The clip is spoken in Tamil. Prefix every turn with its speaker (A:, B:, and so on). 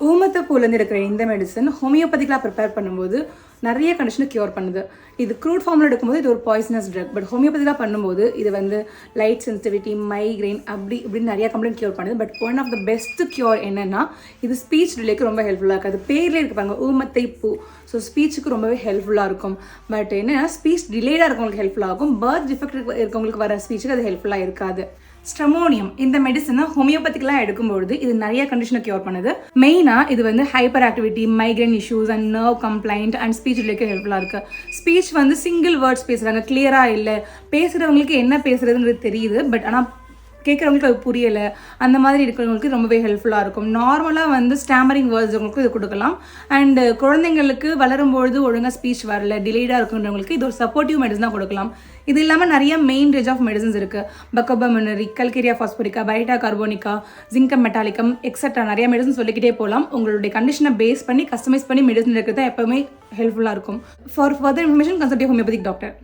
A: ஊமத்தப்பூலேருந்து எடுக்கிற இந்த மெடிசன் ஹோமியோபதிக்கலாக ப்ரிப்பேர் பண்ணும்போது நிறைய கண்டிஷனை க்யூர் பண்ணுது. இது க்ரூட் ஃபார்மில் எடுக்கும்போது இது ஒரு பாய்சனஸ் ட்ரக். பட் ஹோமியோபதிக்கலாக பண்ணும்போது இது வந்து லைட் சென்சிட்டிவிட்டி, மைக்ரைன் இப்படின்னு நிறைய கம்ப்ளைண்ட் க்யூர் பண்ணுது. But one of the best cure என்னென்னா இது ஸ்பீச் டிலேக்கு ரொம்ப ஹெல்ப்ஃபுல்லாக இருக்குது. அது பேர்லேயே இருப்பாங்க ஊமத்தை பூ. ஸோ ஸ்பீச்சுக்கு ரொம்பவே ஹெல்ப்ஃபுல்லாக இருக்கும். பட் என்னென்னா ஸ்பீச் டிலேடாக இருக்கவங்களுக்கு ஹெல்ப்ஃபுல்லாக இருக்கும். பர்த் டிஃபெக்ட் இருக்கவங்களுக்கு வர ஸ்பீச்சுக்கு அது ஹெல்ப்ஃபுல்லாக இருக்காது. ஸ்ட்ரமோனியம் இந்த மெடிசனை ஹோமியோபதிக்கெலாம் எடுக்கும்போது இது நிறைய கண்டிஷனை க்யூர் பண்ணுது. மெயினாக இது வந்து hyper activity, migraine issues and nerve complaint and speech ரிலேக்கு ஹெல்ப்ஃபுல்லாக இருக்குது. ஸ்பீச் வந்து சிங்கிள் வேர்ட்ஸ் பேசுகிறாங்க, கிளியராக இல்லை, பேசுகிறவங்களுக்கு என்ன பேசுகிறதுங்கிறது தெரியுது, பட் ஆனால் கேட்குறவங்களுக்கு அது புரியலை, அந்த மாதிரி இருக்கிறவங்களுக்கு ரொம்பவே ஹெல்ப்ஃபுல்லாக இருக்கும். நார்மலாக வந்து ஸ்டாமரிங் வேர்ட்ஸுங்களுக்கு இது கொடுக்கலாம். அண்டு குழந்தைங்களுக்கு வளரும்பொழுது ஒழுங்காக ஸ்பீச் வரல, டிலேடாக இருக்குன்றவங்களுக்கு இது ஒரு சப்போர்ட்டிவ் மெடிசனாக கொடுக்கலாம். இது இல்லாமல் நிறைய மெயின் ரேஞ்ச் ஆஃப் மெடிசன்ஸ் இருக்குது. பக்கோபமினரி, கல்கேரியா ஃபாஸ்போரிக்கா, பைட்டா கார்போனிக்கா, ஜிங்கம் மெட்டாலிக்கம் எக்ஸெட்ரா நிறைய மெடிசன் சொல்லிக்கிட்டே போகலாம். உங்களுடைய கண்டிஷனை பேஸ் பண்ணி கஸ்டமைஸ் பண்ணி மெடிசன் எடுக்கிறது எப்போவுமே ஹெல்ப்ஃபுல்லாக இருக்கும். For further information consult homeopathic doctor.